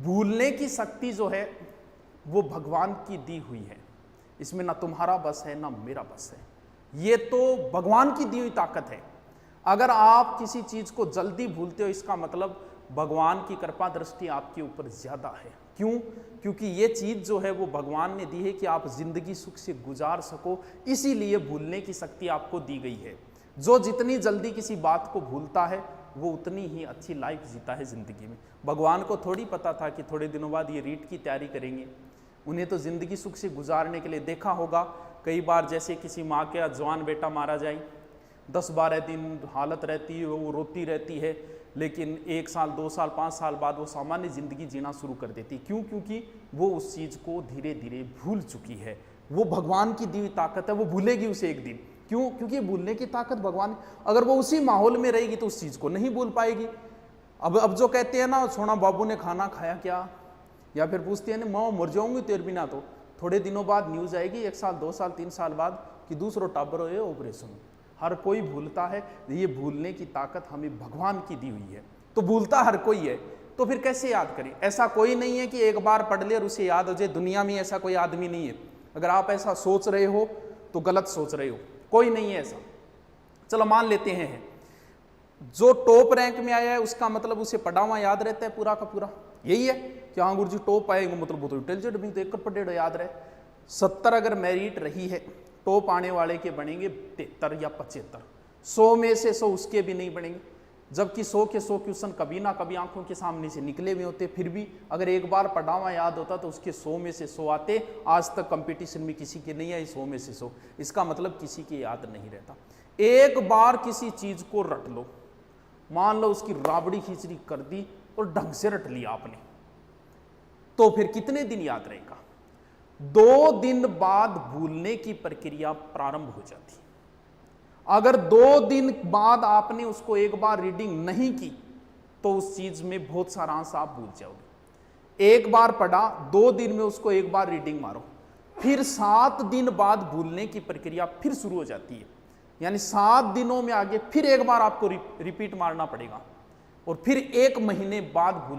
भूलने की शक्ति जो है वो भगवान की दी हुई है। इसमें ना तुम्हारा बस है ना मेरा बस है, ये तो भगवान की दी हुई ताकत है। अगर आप किसी चीज को जल्दी भूलते हो इसका मतलब भगवान की कृपा दृष्टि आपके ऊपर ज्यादा है। क्यों? क्योंकि ये चीज जो है वो भगवान ने दी है कि आप जिंदगी सुख से गुजार सको, इसीलिए भूलने की शक्ति आपको दी गई है। जो जितनी जल्दी किसी बात को भूलता है वो उतनी ही अच्छी लाइफ जीता है जिंदगी में। भगवान को थोड़ी पता था कि थोड़े दिनों बाद ये रीट की तैयारी करेंगे। उन्हें तो जिंदगी सुख से गुजारने के लिए, देखा होगा कई बार जैसे किसी माँ का जवान बेटा मारा जाए, 10-12 दिन हालत रहती है, वो रोती रहती है, लेकिन 1 साल 2 साल 5 साल बाद वो सामान्य जिंदगी जीना शुरू कर देती। क्यों? क्योंकि वो उस चीज को धीरे धीरे भूल चुकी है। वो भगवान की दी हुई ताकत है, वो भूलेगी उसे एक दिन। क्यों? क्योंकि भूलने की ताकत भगवान, अगर वो उसी माहौल में रहेगी तो उस चीज को नहीं भूल पाएगी। अब जो कहते हैं ना, सोना बाबू ने खाना खाया क्या, या फिर पूछते हैं ना माँ मर जाऊंगी तेरे बिना, तो थोड़े दिनों बाद न्यूज आएगी 1 साल 2 साल 3 साल बाद कि दूसरो टाबर हो ऑपरेशन। हर कोई भूलता है। ये भूलने की ताकत हमें भगवान की दी हुई है, तो भूलता हर कोई है। तो फिर कैसे याद करें? ऐसा कोई नहीं है कि एक बार पढ़ ले और उसे याद हो जाए। दुनिया में ऐसा कोई आदमी नहीं है। अगर आप ऐसा सोच रहे हो तो गलत सोच रहे हो, कोई नहीं है ऐसा। चलो मान लेते हैं जो टॉप रैंक में आया है उसका मतलब उसे पढ़ा हुआ याद रहता है पूरा का पूरा, यही है कि हाँ गुरु जी टॉप आएंगे मतलब वो तो इंटेलिजेंट भी तो 1 पढ़े याद रहे। 70 अगर मेरिट रही है, टॉप आने वाले के बनेंगे 73 या 75। 100 में से 100 उसके भी नहीं बनेंगे, जबकि 100 के 100 क्वेश्चन कभी ना कभी आंखों के सामने से निकले हुए होते। फिर भी अगर एक बार पढ़ा हुआ याद होता तो उसके 100 में से 100 आते। आज तक कंपटीशन में किसी के नहीं आई 100 में से 100। इसका मतलब किसी के याद नहीं रहता। एक बार किसी चीज को रट लो, मान लो उसकी राबड़ी खिचड़ी कर दी और ढंग से रट लिया आपने, तो फिर कितने दिन याद रहेगा? 2 दिन बाद भूलने की प्रक्रिया प्रारंभ हो जाती। अगर 2 दिन बाद आपने उसको एक बार रीडिंग नहीं की तो उस चीज में बहुत सारा अंश आप भूल जाओगे। एक बार पढ़ा, 2 दिन में उसको एक बार रीडिंग मारो, फिर 7 दिन बाद भूलने की प्रक्रिया फिर शुरू हो जाती है। यानी 7 दिनों में आगे फिर एक बार आपको रिपीट मारना पड़ेगा और फिर 1 महीने बाद भूल